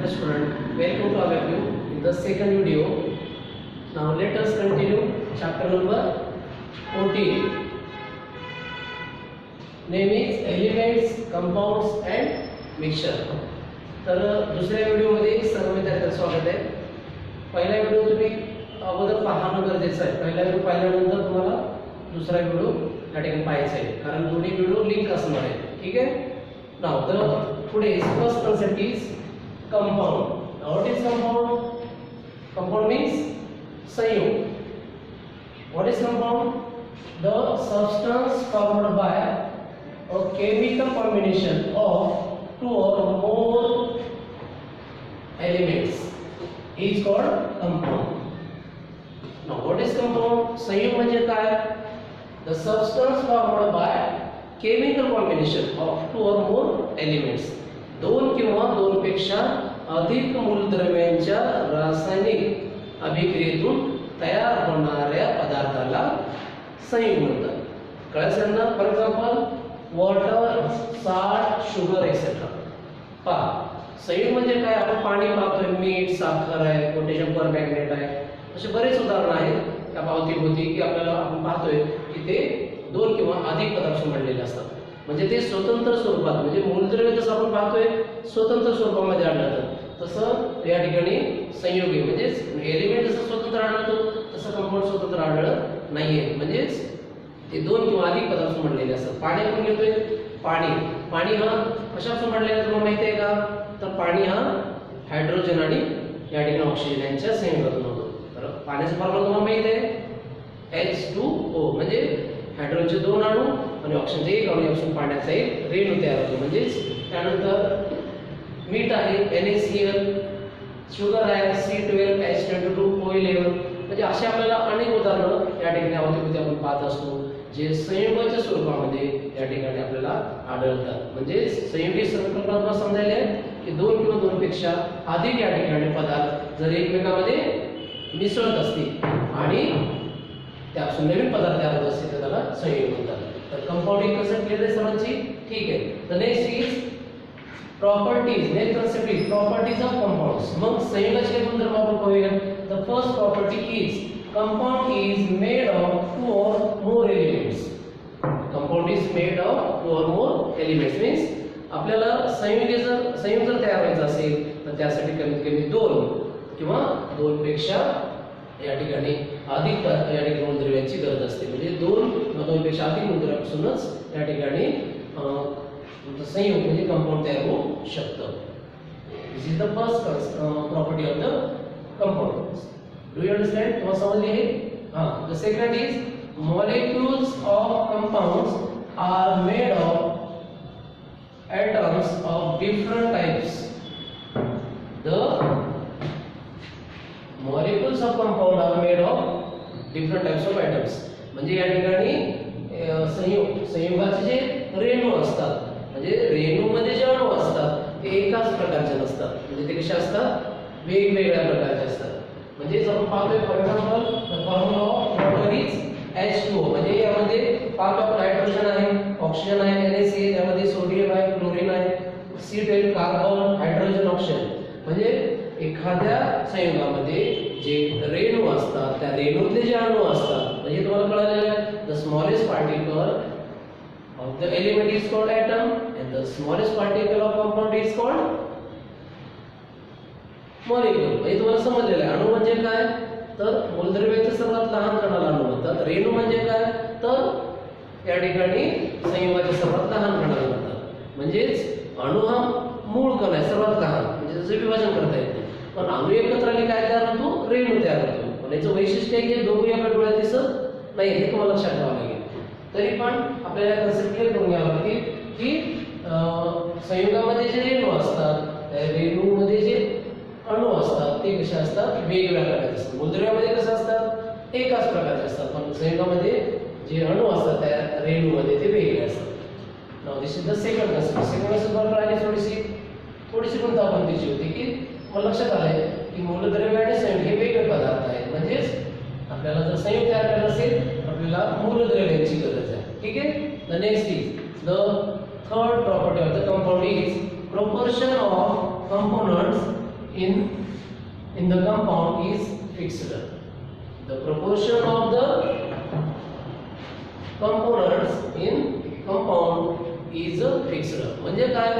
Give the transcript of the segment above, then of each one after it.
Dear student, welcome to all of you in the second video. Now let us continue chapter number 14. Name is elements, compounds and mixture. तर दुसऱ्या व्हिडिओमध्ये सर्व विद्यार्थ्यांचं स्वागत आहे. पहिला व्हिडिओ तुम्ही अगोदर पाहणं गरजेचं आहे. पहिला व्हिडिओ पाहिल्यानंतर तुम्हाला दुसरा व्हिडिओ या ठिकाणी पाहायचा आहे, कारण दोन्ही व्हिडिओ लिंक असणार आहे. ठीक आहे. नाउ द पुढे first concept is compound. Now what is compound? Compound means संयोग. What is compound? The substance formed by a chemical combination of two or more elements is called compound. Now what is compound? संयोग म्हणजे काय? The substance formed by chemical combination of two or more elements. दोन किंवा दोन पेक्षा अधिक मूलद्रव्यांच्या रासायनिक अभिक्रियेतून तयार होणाऱ्या पदार्थाला संयुग म्हणतात. कळलं ना? For example water, salt, sugar etcetera. पहा, संयुग म्हणजे काय? आपण पाणी पाहतोय, मीठ, साखर आहे, पोटॅशियम परमॅंगनेट आहे, असे बरेच उदाहरण आहेत त्या अवतीभोवती की आपल्याला आपण पाहतोय की ते दोन किंवा अधिक पदार्थ बनलेले असतात. म्हणजे ते स्वतंत्र स्वरूपात, म्हणजे मूलद्रव्य जसं आपण पाहतोय स्वतंत्र स्वरूपामध्ये आढळतं, तसं या ठिकाणी संयोगी म्हणजेच एलिमेंट जसं स्वतंत्र आढळतो तसं कंपाऊंड स्वतंत्र आढळत नाहीये. म्हणजेच ते दोन किंवा अधिक पदार्थ बनलेले असतात. पाणी आपण घेतोय, पाणी हा कशापासून बनलेला आहे तुम्हाला माहिती आहे का? तर पाणी हा हायड्रोजन आणि या ठिकाणी ऑक्सिजन यांच्या संयोगातून होतो. तर पाण्याचं फॉर्म्युला तुम्हाला माहिती आहे, H2O. म्हणजे हायड्रोजनचे दोन अणू आणि ऑक्सिजनचे एक अणू यापासून पाण्याचा एक रेणू तयार होतो. म्हणजेच त्यानंतर मीठ आहे NaCl, शुगर आहे C12H22, O11. म्हणजे असे आपल्याला अनेक उदाहरणं या ठिकाणी अवतीभोवती आपण पाहत असतो जे संयोगाच्या स्वरूपामध्ये या ठिकाणी आपल्याला आढळतात. म्हणजे संयोगी संकल्पना समजायला आहे की दोन किंवा दोन पेक्षा अधिक या ठिकाणी पदार्थ जर एकमेकांमध्ये मिसळत असतील आणि त्यापासून नवीन पदार्थ तयार होत असतील तर त्याला संयोग म्हणतात. तर कंपाऊंडिंग कन्सेप्ट क्लिअर आहे सर्वांची? ठीक आहे. The next is properties. Next concept is properties of compounds. मग संयोगाचे गुणधर्म आपण पाहूया. The first property is compound is made of two or more elements. Compound is made of two or more elements means आपल्याला संयुग जर तयार व्हायचा असेल तर त्यासाठी कमीत कमी दोन किंवा दोन पेक्षा या ठिकाणी अधिक या ठिकाणी मूलद्रव्यांची गरज असते. म्हणजे दोन किंवा दोन पेक्षा अधिक मूलद्रव्यापासूनच या ठिकाणी संयोग म्हणजे कंपाऊंड तयार होऊ शकतं. This is the first property of the compound. Do you understand? तुम्हाला समजले हे? हां. The second is molecules of compounds are made of atoms of different types. The molecules of compound are made of different types of atoms. म्हणजे या ठिकाणी संयुगाचे जे रेणू असतात, म्हणजे रेणूमध्ये जे अणू असतात ते एकाच प्रकारचे नसतात. म्हणजे ते कसे असतात? वेगवेगळ्या प्रकारचे असतात. म्हणजे आपण पाहतोय for example the formula of water is H2O. म्हणजे यामध्ये पाहतो आपण हायड्रोजन आहे, ऑक्सिजन आहे, NaCl, यामध्ये सोडियम आहे, क्लोरीन आहे, C12 कार्बन, हायड्रोजन, ऑक्सिजन. म्हणजे एखाद्या संयुगामध्ये जे रेणू असतात त्या रेणूतले जे अणू असतात, म्हणजे तुम्हाला कळालेलं आहे the smallest particle of the element is called atom and the smallest particle of compound is called molecule. म्हणजे तुम्हाला समजलेलं आहे अणू म्हणजे काय? तर मूलद्रव्याच्या सर्वात लहान कणाला अणू म्हणतात. रेणू म्हणजे काय? तर या ठिकाणी संयुगाच्या सर्वात लहान कणाला म्हणतात. म्हणजेच अणू हा मूळ कण आहे, सर्वात लहान, म्हणजे त्याचं विभाजन करता येत नाही. पण अणू एकत्र आले काय तयार होतो? रेणू तयार होतो. पण याचं वैशिष्ट्य आहे की दोघे आपल्या डोळ्यात दिसत नाही, हे तुम्हाला लक्षात ठेवावं लागेल. तरी पण आपल्याला कन्सेप्ट क्लिअर करून घ्यावं लागेल की संयुगामध्ये जे रेणू असतात त्या रेणूमध्ये जे अणु असतात ते कसे असतात? वेगवेगळ्या प्रकारचे असतात. मूलद्रव्यामध्ये कसे असतात? एकाच प्रकारचे असतात. पण संयुगामध्ये जे अणु असतात त्या रेणूमध्ये ते वेगळे असतात. Now this is the second concept. Second concept बरोबर थोडीशी गुंतागुंतीची होती की मला लक्षात आलंय की मूलद्रव्य आणि संयुग हे वेगळे पदार्थ आहेत. म्हणजेच आपल्याला जर संयुग तयार करायचं असेल तर आपल्याला मूलद्रव्यांची गरज आहे. ठीक आहे. The next is the third property of the compound is proportion of components in the compound is fixed. The proportion of the components in compound is fixed. म्हणजे काय,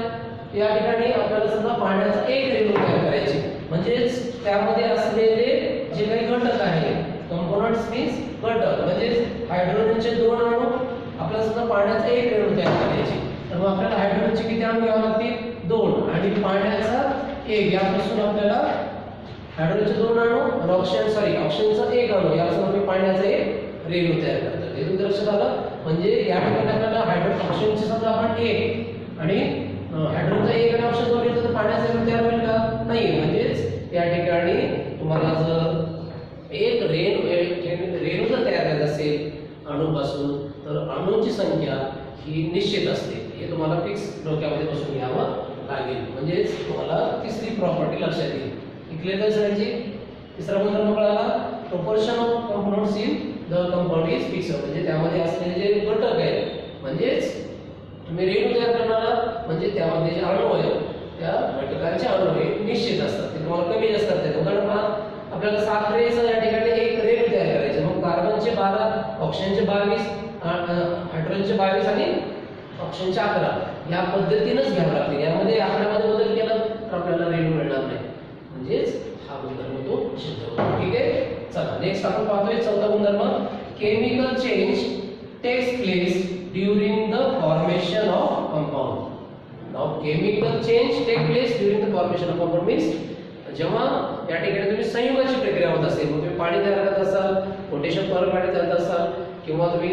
या ठिकाणी आपल्याला समजा पाण्याचा एक रेणू तयार करायची, म्हणजेच त्यामध्ये असलेले जे काही घटक आहेत, कंपोनंट्स मीन्स घटक, म्हणजेच हायड्रोजनचे 2 अणू आपल्याला समजा पाण्याचा एक रेणू तयार करायची, तर मग आपल्याला हायड्रोजनचे किती अणू घ्यावे लागतील, 2, आणि पाण्याचा 1. यापासून आपल्याला हायड्रोजनचे 2 अणू आणि ऑक्सिजनचा 1 अणू, यापासून आपण पाण्याचा एक रेणू तयार करतो. हे तुमच्या लक्षात आलं. म्हणजे या ठिकाणी आपल्याला ऑक्सिजनचे समजा आपण 1 आणि हायड्रोजनचा 1 आणि ऑक्सिजन जोडले तर पाण्याचा रेणू तयार होईल का, नाही. म्हणजेच या ठिकाणी तुम्हाला जर एक रेणू जर तयार करायचं असेल अणूपासून, तर अणूंची संख्या ही निश्चित असते. हे तुम्हाला फिक्स डोक्यामध्ये बसून घ्यावं लागेल. म्हणजे तुम्हाला तिसरी प्रॉपर्टी लक्षात येईल. क्लिअर आहे सरांची. तिसरा गुणधर्म कळाला, proportion of components in the compound is fixed. म्हणजे त्यामध्ये असलेले जे घटक आहेत, म्हणजेच तुम्ही रेणू तयार करणारा, म्हणजे त्यामध्ये जे अणू आहेत त्या घटकांचे अणू हे निश्चित असतात, ते तुम्हाला कमी जास्त करता येतात. उदाहरणार्थ आपल्याला साखरेचं या ठिकाणी एक रेणू तयार करायची, मग कार्बनचे 12, ऑक्सिजनचे 22, हायड्रोजनचे 22 आणि ऑप्शनचे 11 या पद्धतीनेच घ्यावं लागते. यामध्ये आकड्यामध्ये बदल केला तर आपल्याला रेणू मिळणार नाही. म्हणजेच हा गुणधर्म तो सिद्ध होतो. ठीक आहे. चला नेक्स्ट आपण पाहतोय चौथा गुणधर्म, chemical change takes place during the formation of compound. Now chemical change take place during the formation of compound means जेव्हा या ठिकाणी तुम्ही संयुगाची प्रक्रिया होत असेल, मग तुम्ही पाणी तयार करत असाल, पोटॅशियम परमॅंगनेट तयार करत असाल, किंवा तुम्ही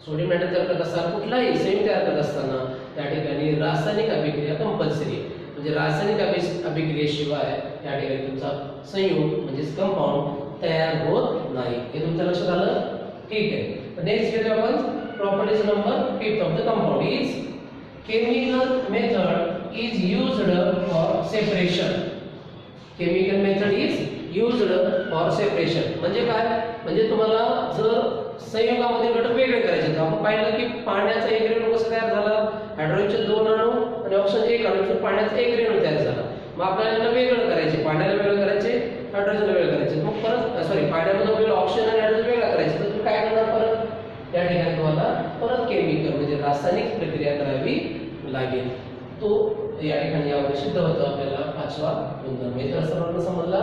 सोडियम नायट्रेट तयार करत असाल, कुठलाही संयुग तयार करत असताना त्या ठिकाणी रासायनिक अभिक्रिया कंपल्सरी आहे. म्हणजे रासायनिक अभिक्रियेशिवाय या ठिकाणी तुमचा संयुग म्हणजे कंपाऊंड तयार होत नाही. हे तुमच्या लक्षात आलं. ठीक आहे. नेक्स्ट घेतो आपण properties number 5 of the compound is chemical method is used for separation. Chemical method is used for separation म्हणजे काय, म्हणजे तुम्हाला जर संयुगामध्ये घटक वेगळे करायचे तर आपण पाहिलं की पाण्याचा एक रेणू कसा तयार झाला, हायड्रोजनचे 2 अणू आणि ऑक्सिजन 1 अणू, पाण्याचा एक रेणू तयार झाला. मग आपल्याला वेगळं करायचे, पाण्याला वेगळं करायचे, हायड्रोजनला वेगळं करायचे. मग परत पाण्यामध्ये वेगळं ऑक्सिजन आणि हायड्रोजन वेगळं करायचे, तर तुम्ही काय करणार, परत या ठिकाणी तुम्हाला परत केमिकल म्हणजे रासायनिक प्रक्रिया करावी लागेल. तो या ठिकाणी यावर सिद्ध होतं आपल्याला 5वा गुणधर्म. हे तर सर्वांना समजला.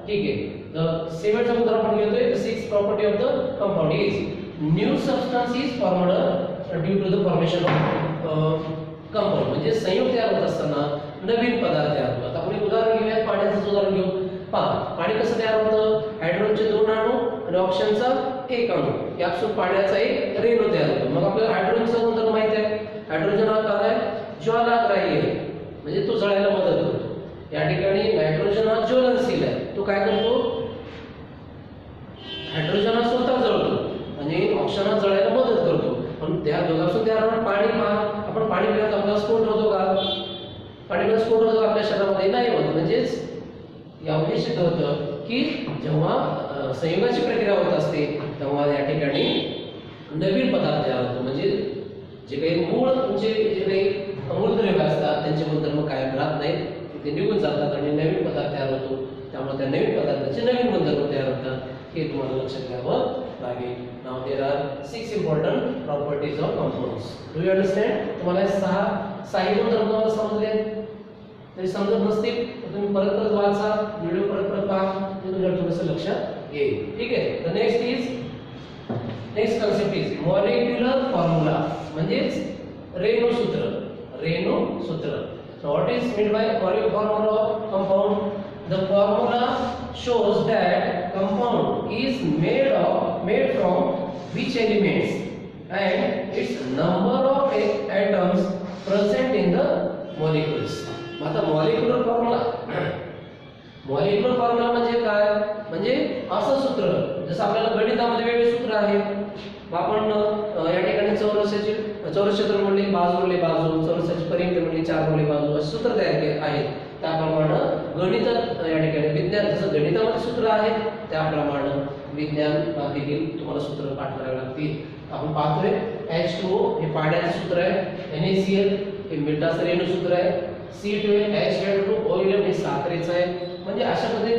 ठीक आहे. द शेवटचा गुणधर्म आपण घेतोय, the 6th property of the compound is new substance is formed due to the formation of compound. म्हणजे संयुग तयार होत असताना नवीन पदार्थ तयार होतात. आपण एक उदाहरण घेऊया, पाण्याचं उदाहरण घेऊ. पहा पाणी कसं तयार होतं, हायड्रोजनचे 2 अणू आणि ऑक्सिजनचा 1 अणू यापासून पाण्याचा एक रेणू तयार होतो. मग आपल्याला हायड्रोजनचा गुणधर्म माहिती आहे. हायड्रोजन हा काय आहे, ज्वालाग्राही आहे, म्हणजे तो जळायला मदत करतो. या ठिकाणी नायट्रोजन हा ज्वलनशील आहे, तो काय करतो, हायड्रोजन हा स्वतः जळतो आणि ऑक्सिजन हा जळायला मदत करतो. पण त्या दोघांपासून तयार होणारं पाणी पहा, आपण पाणी पिल्यावर आपल्याला स्फोट होतो का, पाणीमध्ये स्फोट होतो का आपल्या शरीरामध्ये, नाही होत. म्हणजेच यामध्ये सिद्ध होतं की जेव्हा संयुगाची प्रक्रिया होत असते तेव्हा या ठिकाणी नवीन पदार्थ तयार होतो. म्हणजे जे काही मूळ म्हणजे जे काही मूलद्रव्य असतात त्यांचे गुणधर्म कायम राहत नाहीत, ते निघून जातात आणि नवीन पदार्थ तयार होतो. त्यामुळे त्या नवीन पदार्थाचे नवीन गुणधर्म तयार होतात. हे तुम्हाला लक्षात घ्यावं लागेल. Now there are 6 important properties of compounds. Do you understand. तुम्हाला 6 गुणधर्म तुम्हाला समजले. तरी समजत नसतील तर तुम्ही परत वाचा, व्हिडिओ परत पहा, ते तुमच्या थोडंसं लक्षात येईल. ठीक आहे. The next concept is molecular formula. म्हणजेच रेणूसूत्र. So what is meant by molecular formula of compound? The formula shows that compound is made from which elements and its number of atoms present in the molecules. आता molecular formula म्हणजे काय, म्हणजे असं सूत्र जसं आपल्याला गणितामध्ये वेगळे सूत्र आहेत. आपण या ठिकाणी चौरस क्षेत्र म्हणले बाजू, चौरसाची परिमिती म्हणली 4 बाजू, असे सूत्र तयार केले आहेत. त्याप्रमाणे गणितात या ठिकाणी विज्ञान जसं गणितामध्ये सूत्र आहेत त्याप्रमाणे विज्ञान देखील तुम्हाला सूत्र पाठ करावे लागतील. आपण पाहतोय H2O हे पाण्याचे सूत्र आहे, NaCl हे मिठाचं रेणूसूत्र आहे, C12H12O11 हे साखरेचं आहे. म्हणजे अशा पद्धतीने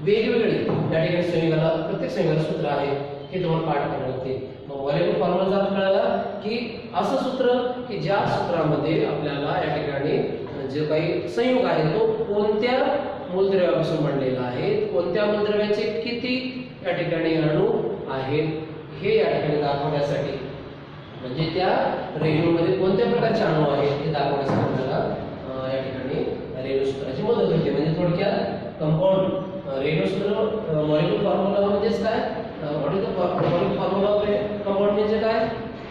वेगवेगळे या ठिकाणी संयुगाला प्रत्येक संयुगाला सूत्र आहे, हे तुम्हाला पाठ करावे लागते. मग मॉलिक्युलर फॉर्म्युला जर कळाला की असं सूत्र की ज्या सूत्रामध्ये आपल्याला या ठिकाणी जे काही संयुग आहे तो कोणत्या मूलद्रव्यापासून बनलेला आहे, कोणत्या मूलद्रव्याचे किती या ठिकाणी अणू आहेत हे या ठिकाणी दाखवण्यासाठी, म्हणजे त्या रेणूमध्ये कोणत्या प्रकारचे अणू आहेत हे दाखवण्यासाठी आपल्याला या ठिकाणी रेणूसूत्राची मदत होते. म्हणजे थोडक्यात कंपाऊंड रेणूसूत्र मॉलिक्युलर फॉर्म्युला म्हणजेच काय, मॉलिक्युलर फॉर्म्युला कंपाऊंड म्हणजे काय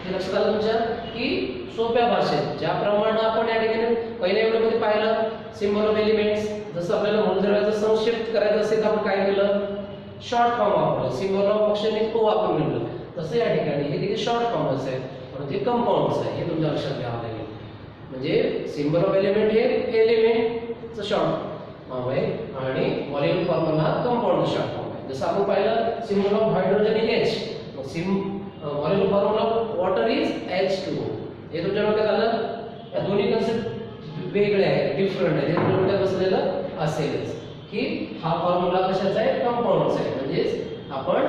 हे लक्षात आलं तुमच्या की सोप्या भाषेत ज्याप्रमाणे आपण या ठिकाणी पहिल्या व्हिडिओमध्ये पाहिलं सिम्बॉल ऑफ एलिमेंट्स, जसं आपल्याला मूलद्रव्याचा संक्षेप करायचा असेल तर आपण काय केलं, शॉर्ट फॉर्म वापरला, सिम्बॉल ऑफ ऑक्सिजन को आपण लिहिलं. तसं या ठिकाणी हे देखील शॉर्ट फॉर्मच आहे म्हणून ते कंपाऊंड्स आहे, हे तुमच्या लक्षात घ्यावं लागेल. म्हणजे सिम्बॉल ऑफ एलिमेंट हे एलिमेंटचं शॉर्ट फॉर्म आहे आणि molecular formula compound short form आहे. जसं आपण पाहिलं symbol of hydrogen is H, molecular formula of water is H2O. हे तुमच्या डोक्यात आलं. या दोन्ही कन्सेप्ट वेगळे आहेत, डिफरंट आहेत, हे तुमच्या डोक्यात बसलेलं असेलच की हा फॉर्म्युला कशाचा आहे, कंपाऊंडचा आहे. म्हणजेच आपण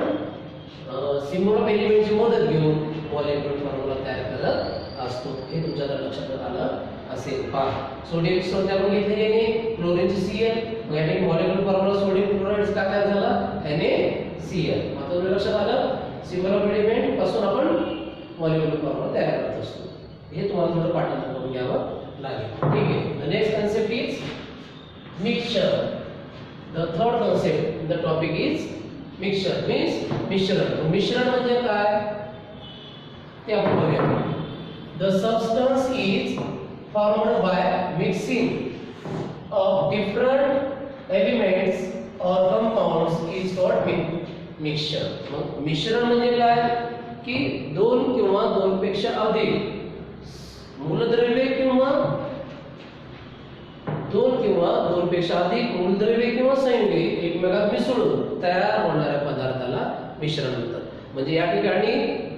सिम्बॉल ऑफ एलिमेंटची मदत घेऊन मॉलिक्युलर फॉर्म्युला तयार करत असतो, हे तुमच्या लक्षात आलं असेल. पहा सोडियम सोबत आपण घेतले नाही, क्लोरीनची Cl, मग या ठिकाणी मॉलिक्युलर फॉर्म्युला सोडियम क्लोराइड का तयार झाला, NaCl. मग तुमच्या लक्षात आलं सिम्बॉल ऑफ एलिमेंट पासून आपण मॉलिक्युलर फॉर्म्युला तयार करत असतो. हे तुम्हाला थोडं पाठांतर करून घ्यावं लागेल. ठीक आहे. The next concept is mixture. The third concept in the topic is mixture means मिश्रण. मिश्रण म्हणजे काय ते आपण बघूया. The substance is formed by mixing of different elements और कंपाउंड्स इज कॉल्ड मिक्सचर. मग मिश्रण म्हणजे काय की दोन किंवा दोनपेक्षा अधिक मूलद्रव्ये किंवा दोन किंवा दोनपेक्षा अधिक मूलद्रव्ये किंवा संयुगे एकमेकात मिसळून तयार होणाऱ्या पदार्थाला मिश्रण म्हणतात. म्हणजे या ठिकाणी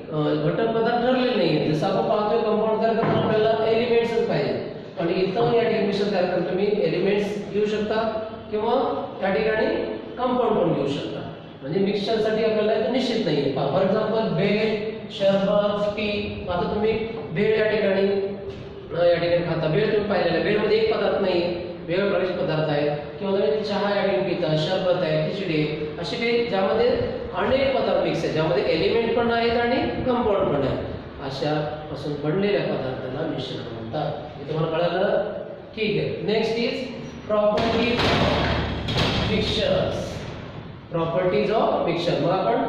घटक पदार्थ ठरलेले नाहीये. जसं आपण पाहतोय कंपाऊंड तयार करताना आपल्याला एलिमेंट्सच पाहिजे, पण इथं या ठिकाणी मिश्रण तयार करताना तुम्ही एलिमेंट्स घेऊ शकता किंवा या ठिकाणी कंपाऊंड पण घेऊ शकता. म्हणजे मिक्सचरसाठी आपल्याला इथं निश्चित नाहीये. फॉर एक्झाम्पल भेळ, शरबत, टी. आता तुम्ही भेळ या ठिकाणी खाता, भेळ तुम्ही पाहिलेला, भेळमध्ये एक पदार्थ नाही, वेगवेगळे प्रकारचे पदार्थ आहेत. किंवा तुम्ही चहा या ठिकाणी पिता, शरबत आहे, खिचडी आहे, असे काही ज्यामध्ये अनेक पदार्थ मिक्स आहेत, ज्यामध्ये एलिमेंट पण आहेत आणि कंपाऊंड पण आहे, अशा पासून बनलेल्या पदार्थाला मिश्रण म्हणतात. हे तुम्हाला कळलं? ठीक आहे. Next is properties of mixtures. Properties of mixture. मग आपण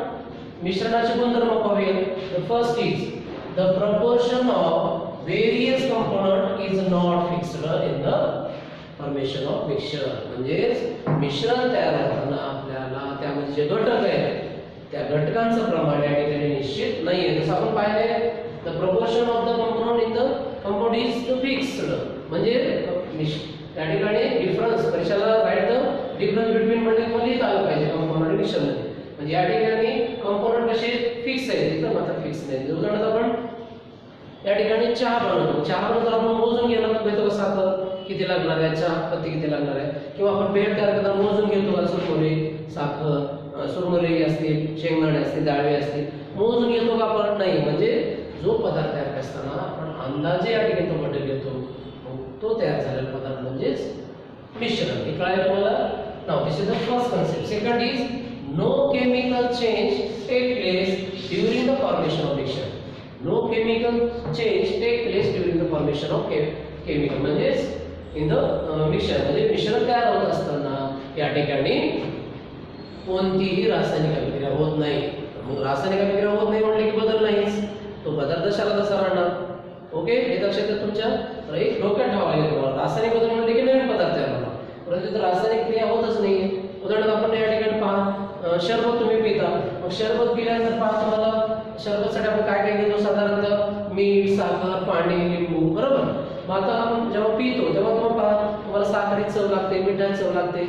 मिश्रणाचे गुणधर्म पाहूया. The first is the proportion of various component is not fixed in the formation of mixture. म्हणजे मिश्रण तयार होताना आपल्याला त्यामध्ये जे घटक आहेत त्या घटकांचं प्रमाण या ठिकाणी निश्चित नाहीये. जसं आपण पाहिले the proportion of the component in the compound is fixed. म्हणजे या ठिकाणी डिफरन्स परीक्षेला राईट द डिफरन्स बिटवीन म्हणजे लिहित आलं पाहिजे कंपाऊंड आणि मिश्रणामध्ये. म्हणजे या ठिकाणी कंपोनंट कसे फिक्स आहे, तिथं मात्र फिक्स नाही. उदाहरणार्थ आपण या ठिकाणी चहा बनवतो, चहा बनवताना आपण मोजून घेणं घेतो, साखर किती लागणार आहे, चहा पत्ती किती लागणार आहे. किंवा आपण भेळ तयार करताना मोजून घेतो का, सुरमुरे, साखर, सुरमुरे असतील, शेंगदाणे असतील, डाळवे असतील, मोजून घेतो का आपण? नाही. म्हणजे जो पदार्थ तयार करताना आपण अंदाजे या ठिकाणी तो घटक घेतो, तो तयार झालेला पदार्थ म्हणजेच मिश्रण. हे कळालं तुम्हाला? Now this is the first concept. Second is no chemical change take place during the formation of mixture. No chemical change take place during the formation of chemical. म्हणजे in the mixture म्हणजे मिश्रण तयार होत असताना या ठिकाणी कोणतीही रासायनिक अभिक्रिया होत नाही. मग रासायनिक अभिक्रिया होत नाही म्हटले की बदल नाहीच, तो पदार्थ कशाला तसा राहणार. ओके, हे लक्षात तुमच्या एक डोक्यात ठेवावं लागेल तुम्हाला. रासायनिक बदल म्हटले की नवीन पदार्थ तयार होणार, परंतु तिथं रासायनिक क्रिया होतच नाहीये. उदाहरणार्थ आपण या ठिकाणी पहा, शरबत तुम्ही पिता, मग शरबत पिल्यानंतर पहा तुम्हाला शरबतसाठी आपण काय काय घेतो, साधारणतः मीठ, साखर, पाणी, लिंबू, बरोबर. मग आता आपण जेव्हा पितो तेव्हा तुम्हाला साखरेची चव लागते, मिठाची चव लागते,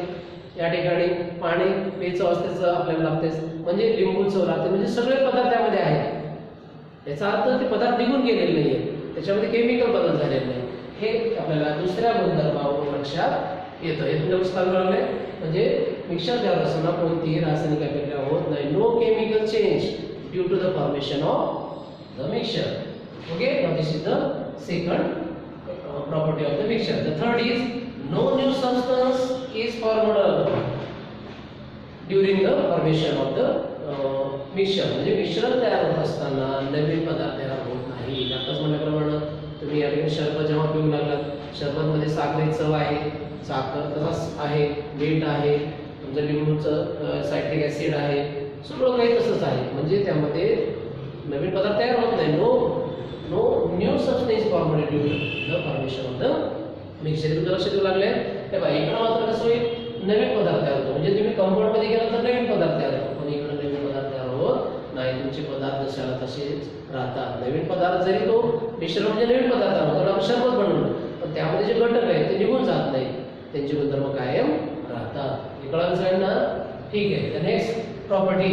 या ठिकाणी पाणी पेचं असतेच आपल्याला लागते, म्हणजे लिंबू चव लागते. म्हणजे सगळे पदार्थ त्यामध्ये आहेत. याचा अर्थ ते पदार्थ निघून गेलेले नाहीये, त्याच्यामध्ये केमिकल बदल झालेले नाही. हे आपल्याला दुसऱ्या गुणधर्मावरून लक्षात येतं. हे तुमच्या पुस्तकात लागले. म्हणजे मिक्सचर तयार असताना कोणतीही रासायनिक अभिक्रिया होत नाही. No chemical change due to the formation of the mixture. Okay, now this is the second property of the mixture. The third is no new substance is formed during the formation of the mixture. म्हणजे मिश्रण तयार होत असताना नवीन पदार्थ तयार होत नाही. आताच म्हटल्याप्रमाणे तुम्ही या ठिकाणी शरबत जेव्हा पिऊ लागलात, शरबतमध्ये साखरेची चव आहे, साखर तसाच आहे, मीठ आहे, तुमचं लिंबूचं सायट्रिक ऍसिड आहे, सगळं काही तसंच आहे. म्हणजे त्यामध्ये नवीन पदार्थ तयार होत नाही. No new substance formed due to the formation of the mixture. तुमच्या लक्षात येऊ लागले. हे बघा, इकडे मात्र कसं होईल, नवीन पदार्थ तयार होतो. म्हणजे तुम्ही कंपाऊंड मध्ये गेला तर नवीन पदार्थ तयार होतो, पण इकडे नवीन पदार्थ तयार होत नाही. तुमचे पदार्थ जशाला तसेच राहतात. नवीन पदार्थ जरी तो मिश्रण म्हणजे नवीन पदार्थ तयार होतो, आपण शरबत बनवलं, पण त्यामध्ये जे घटक आहेत ते निघून जात नाही, त्यांचे गुणधर्म कायम राहतात. हे कळलं सगळ्यांना? ठीक आहे. The next property,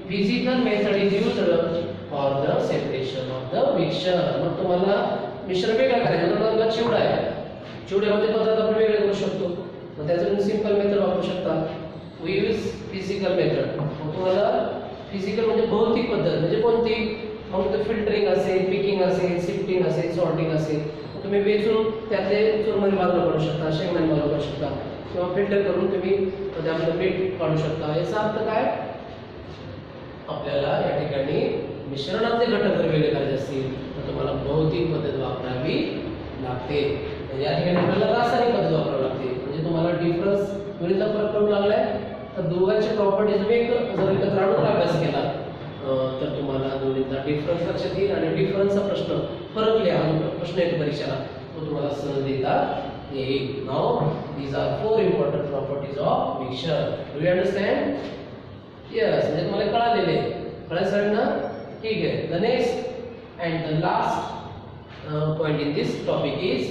physical method is used for the separation of the mixture. मग तुम्हाला मिश्रण वेगळं करायचं, तुम्हाला चिवडा आहे, चिवड्यामध्ये पदार्थ आपण वेगळे करू शकतो. मग त्याचं तुम्ही सिंपल मेथड वापरू शकता. We use physical method. मग तुम्हाला फिजिकल म्हणजे भौतिक पद्धत म्हणजे कोणती? मग ते फिल्टरिंग असेल, पिकिंग असेल, सिफ्टिंग असेल, सॉर्टिंग असेल. तुम्ही वेचून त्यातले चुरमरी बाजूला काढू शकता, शेंगदाणे बाजूला काढू शकता, किंवा फिल्टर करून तुम्ही त्यामध्ये मीठ काढू शकता. याचा अर्थ काय? आपल्याला या ठिकाणी मिश्रणातले घटक जर वेगळे करायचे असतील तर तुम्हाला भौतिक पद्धत वापरावी लागते. या ठिकाणी आपल्याला रासायनिक पद्धत वापरावी लागते. म्हणजे तुम्हाला डिफरन्स दोन्हीचा फरक कळू लागलाय तर दोघांच्या प्रॉपर्टीज जर एकत्र आणून अभ्यास केला तर तुम्हाला दोन्हीचा डिफरन्स लक्षात येईल. आणि डिफरन्सचा प्रश्न, फरक लिहा, प्रश्न येतो परीक्षेला, तो तुम्हाला सहज देता येईल. Now these are 4 important properties of mixture. Do you understand? Yes, म्हणजे तुम्हाला कळालेले. कळालं सगळ्यांना? ठीक आहे. The next and the last point in this topic is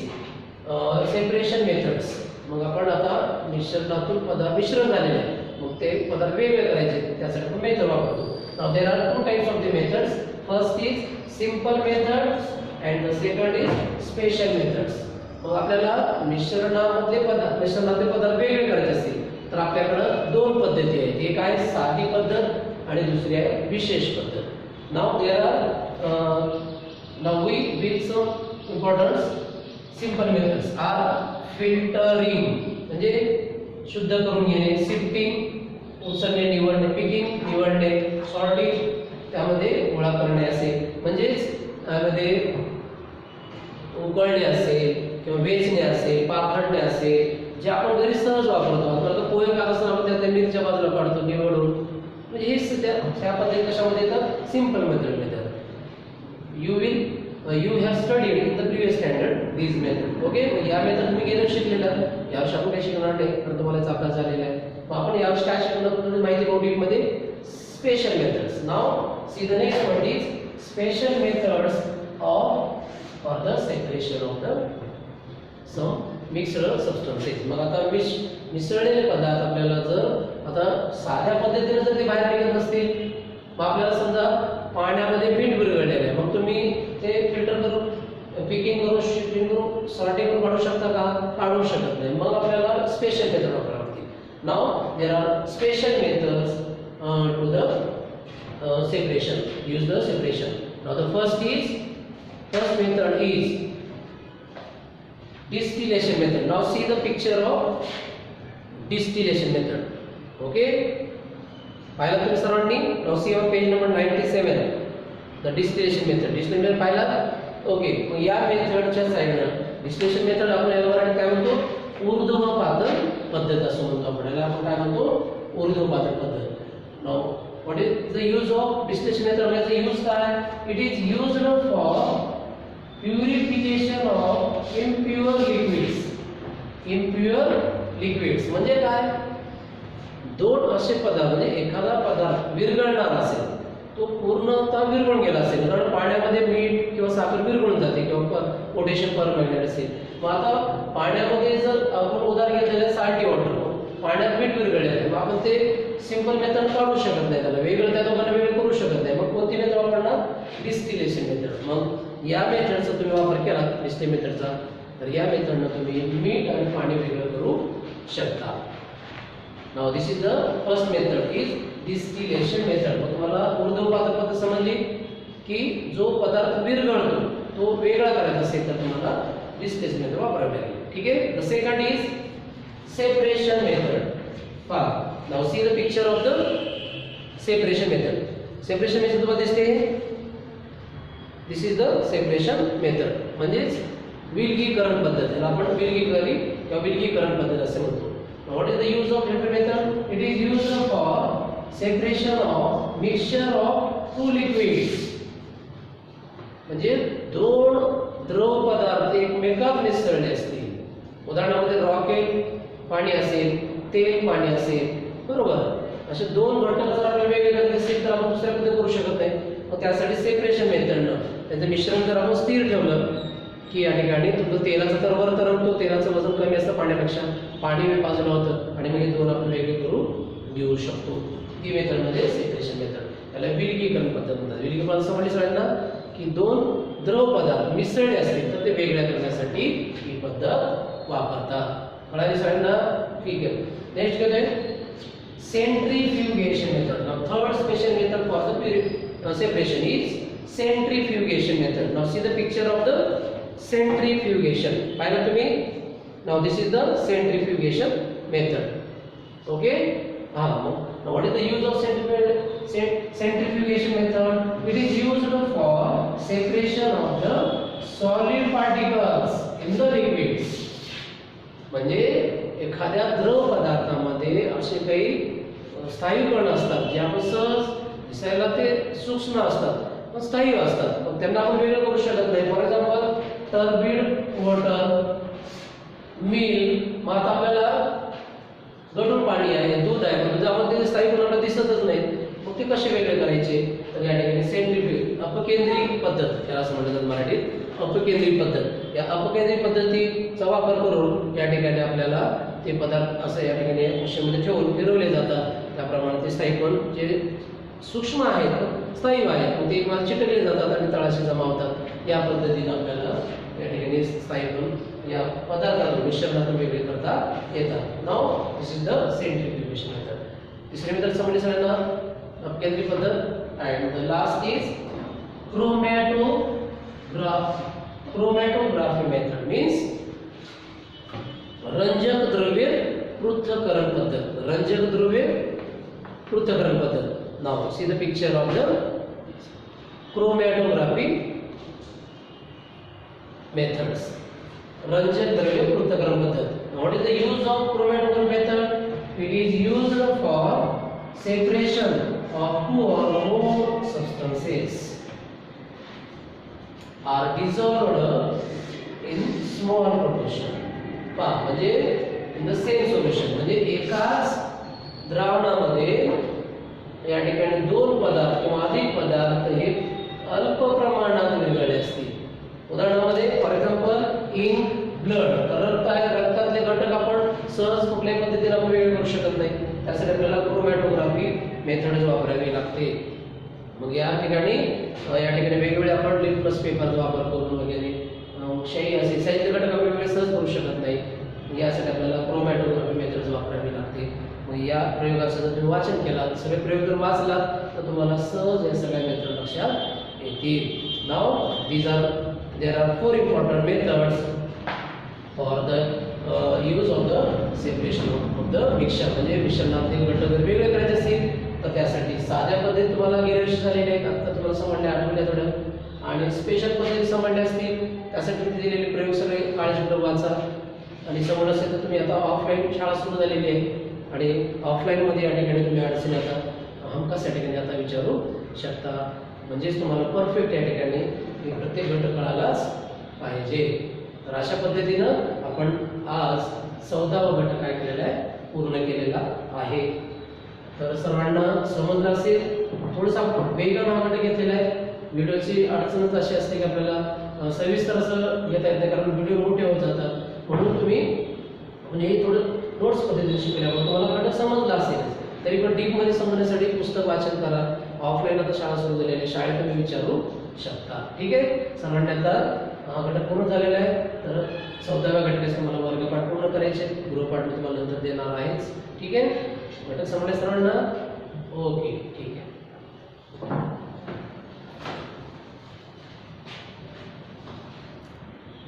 separation methods. मग आपण आता मिश्रणातून पदार्थ मिश्रण झालेले आहे, मग ते पदार्थ वेगळे करायचे, त्यासाठी आपण मेथड वापरतो. Now there are 2 types of the methods. First is simple methods and the second is special methods. मग आपल्याला मिश्रणातले पदार्थ वेगळे करायचे असतील तर आपल्याकडे 2 पद्धती आहेत. एक आहे साधी पद्धत आणि दुसरी आहे विशेष पद्धत. Now there are now we with some importance simple methods are filtering म्हणजे शुद्ध करून घेणे, सिफ्टिंग उचलणे निवडणे, पिकिंग निवडणे, सॉर्टिंग त्यामध्ये गोळा करणे असेल, म्हणजेच त्यामध्ये उकळणे असेल किंवा वेचणे असेल, पाखडणे असेल, जे आपण घरी सहज वापरतो. आता पोहे खात असताना आपण त्यातल्या मिरच्या बाजूला काढतो निवडून. म्हणजे हे सध्या त्या पद्धती कशामध्ये येतात? सिंपल मेथड मध्ये. you have studied in the previous standard these method. Okay, मग या मेथड तुम्ही गेल्या वर्षी शिकलेला, यावर्षी आपण काही शिकणार नाही, पण तुम्हाला याचा अभ्यास झालेला आहे. मग आपण यावर्षी काय शिकणार तुम्हाला माहिती बॉडी मध्ये special methods. Now see the next point is special methods of for the separation of the some mixed substances. मग आता मिसळलेले पदार्थ आपल्याला जर आता साध्या पद्धतीने जर ते बाहेर निघत नसतील, मग आपल्याला समजा पाण्यामध्ये मीठ विरघळलेलं आहे, मग तुम्ही ते फिल्टर करून, पिकिंग करून, शिफ्टिंग करून, सॉर्टिंग करून काढू शकता का? काढू शकत नाही. मग आपल्याला स्पेशल मेथड वापरावी लागते. Now there are special methods to the separation. Use the separation. Now the first method is distillation method. Now see the picture of distillation method. Okay, पाहिला तुम्ही सर्वांनी? Now see on page number 97 the distillation method. distillation method पाहिला? Okay, मग या मेथडच्या साइडनं distillation method आपण याला मराठीत काय म्हणतो? ऊर्ध्वपातन पद्धत असं म्हणतो आपण. याला आपण काय म्हणतो? ऊर्ध्वपातन पद्धत. Now what is the use of distillation method? याचा यूज काय? It is used for purification of impure liquids. impure liquids म्हणजे काय? दोन असे पदार्थ, म्हणजे एखादा पदार्थ विरघळणार असेल, तो पूर्णतः विरघळून गेला असेल, कारण पाण्यामध्ये मीठ किंवा साखर विरघळून जाते किंवा पोटॅशियम परमॅंगनेट असेल. मग आता पाण्यामध्ये जर आपण उदाहरण घेतलेलं आहे साल्टी वॉटर, पाण्यात मीठ विरघळले आहे, मग आपण ते सिंपल मेथड काढू शकत नाही, त्याला वेगळं त्या दोघांना वेगळं करू शकत नाही. मग कोणती मेथड वापरणार? Distillation method. मग या मेथडचा तुम्ही वापर केला डिस्टिलेशन मेथडचा तर या मेथडनं तुम्ही मीठ आणि पाणी वेगळं करू शकता. Now this is the first method is distillation method. मग तुम्हाला ऊर्ध्वपातक पद्धत समजली की जो पदार्थ विरघळतो तो वेगळा करायचा असेल तर तुम्हाला डिस्टिलेशन मेथड वापरावी लागेल. ठीक आहे. The second is separation method. पहा, now see the picture of the separation method. Separation method तुम्हाला दिसते. This is the separation method म्हणजे विलगीकरण पद्धत. याला आपण विलगीकरण किंवा विलगीकरण पद्धत असे म्हणतो. What is the use of separate method? It is used for separation of mixture of two liquids. म्हणजे दोन द्रव पदार्थ एकमेकात मिसळले असतील. उदाहरणामध्ये रॉकेल पाणी असेल, तेल पाणी असेल, बरोबर. असे दोन घटक जर आपल्याला वेगळे करायचे असेल तर आपण दुसऱ्या पद्धतीने करू शकत नाही. मग त्यासाठी सेपरेशन मेथडनं त्याचं मिश्रण जर आपण स्थिर ठेवलं की या ठिकाणी तुमचं तेलाचं तर वर तरंगतो, तेलाचं वजन कमी असतं पाण्यापेक्षा, पाणी बाजूला होतं आणि मग हे दोन आपण वेगळे करून घेऊ शकतो. ती मेथड म्हणजे सेपरेशन मेथड. त्याला विलगीकरण पद्धत म्हणतात. विलगीकरण समजली सगळ्यांना की दोन द्रव पदार्थ मिसळले असतील तर ते वेगळ्या करण्यासाठी ही पद्धत वापरतात. कळाली सगळ्यांना? ठीक आहे. नेक्स्ट काय आहे? Centrifugation method. Now third special method for the separation is centrifugation method. Now see the picture of the centrifugation. पाहिलं तुम्ही? Now this is the centrifugation method. Okay? Now what is the use of centrifugation method? It is used for separation of the solid particles in the liquids. म्हणजे एखाद्या द्रव पदार्थामध्ये असे काही स्थायू कण असतात जे आपण सहज दिसायला ते सूक्ष्म असतात पण स्थायी असतात, पण त्यांना आपण वेगळं करू शकत नाही. For example turbid water, milk. मग आता आपल्याला गढूळ पाणी आहे, दूध आहे, पण दुधामध्ये स्थायी गुण दिसतच नाहीत. मग ते कसे वेगळे करायचे? तर या ठिकाणी सेंट्रीफ्यूज अपकेंद्री पद्धत याला असं म्हटलं जातं मराठीत, अपकेंद्री पद्धत. या अपकेंद्री पद्धतीचा वापर करून या ठिकाणी आपल्याला ते पदार्थ असं या ठिकाणी मशीनमध्ये ठेवून फिरवले जातात. त्याप्रमाणे ते स्थायी कण जे सूक्ष्म आहेत, स्थायी आहेत, मग ते एकमेकांना चिटकले जातात आणि तळाशी जमा होतात. या पद्धतीने आपल्याला या ठिकाणी स्थायी कण या पदार्थातून मिश्रणातून वेगळे करता येतात. Now this is the centrifugation method. तिसरी मेथड समजली सगळ्यांना, अपकेंद्री पद्धत. And the last is chromatography method. Means रंजक द्रव्य पृथक्करण पद्धत. रंजक द्रव्य पृथक्करण पद्धत. Now see the picture of the chromatography methods. रंजक द्रव्य पृथक्करण पद्धत. What is the use of chromatography method? It is used for separation of two or more substances are dissolved in small proportion. पहा, म्हणजे in the same solution, म्हणजे एकाच द्रावणामध्ये या ठिकाणी दोन पदार्थ किंवा अधिक पदार्थ हे अल्प प्रमाणात विरघळले असतील. उदाहरणामध्ये फॉर एक्झाम्पल इन ब्लड, तर रक्त आहे, रक्तातले घटक आपण सहज कुठल्याही पद्धतीने आपण वेगळे करू शकत नाही. त्यासाठी आपल्याला क्रोमॅटोग्राफी मेथड वापरावी लागते. मग या ठिकाणी वेगवेगळे आपण लिटमस पेपरचा वापर करून वगैरे शाई असेल साहित्य घटक आपण वेगळे सहज करू शकत नाही. यासाठी आपल्याला क्रोमॅटोग्राफी मेथड वापरावी लागते. या प्रयोगाचं जर तुम्ही वाचन केलात, सगळे प्रयोग जर वाचलात तर तुम्हाला सहज या सगळ्या मेथड लक्षात येतील. Now there are 4 important methods for the use of the separation of the mixture. म्हणजे मिश्रणातले घटक जर वेगळे करायचे असतील तर त्यासाठी साध्या पद्धती तुम्हाला गेल्या वर्षी झालेल्या आहेत, आता तुम्हाला समजल्या आठवल्या थोड्या, आणि स्पेशल पद्धती समजल्या असतील त्यासाठी दिलेले प्रयोग सगळे काळजीपूर्वक वाचा. आणि समज असेल तर तुम्ही आता ऑफलाईन शाळा सुरू झालेली आहे आणि ऑफलाईनमध्ये या ठिकाणी तुम्ही अडचणी आता हमखास या ठिकाणी आता विचारू शकता. म्हणजेच तुम्हाला परफेक्ट या ठिकाणी प्रत्येक घटक कळालाच पाहिजे. तर अशा पद्धतीनं आपण आज 14वा घटक काय केलेला आहे, पूर्ण केलेला आहे. तर सर्वांना समजलं असेल. थोडंसं वेगळा हा घटक घेतलेला आहे. व्हिडिओची अडचणच अशी असते की आपल्याला सविस्तर असं घेता येत नाही, कारण व्हिडिओ मोठे होत जातात. म्हणून तुम्ही म्हणजे हे थोडं नोट्स पद्धतीने शिकल्यावर तुम्हाला घटक समजला असेल तरी पण डीपमध्ये समजण्यासाठी पुस्तक वाचन करा. ऑफलाईन आता शाळा सुरू झालेली आहे, शाळेत तुम्ही विचारू शकता. ठीक आहे. सर्वांनी आता हा घटक पूर्ण झालेला आहे. तर 14व्या घटकाचे तुम्हाला वर्गपाठ पूर्ण करायचे, गृहपाठ मी तुम्हाला नंतर देणार आहेच. ठीक आहे, घटक समजले सर्वांना? ओके.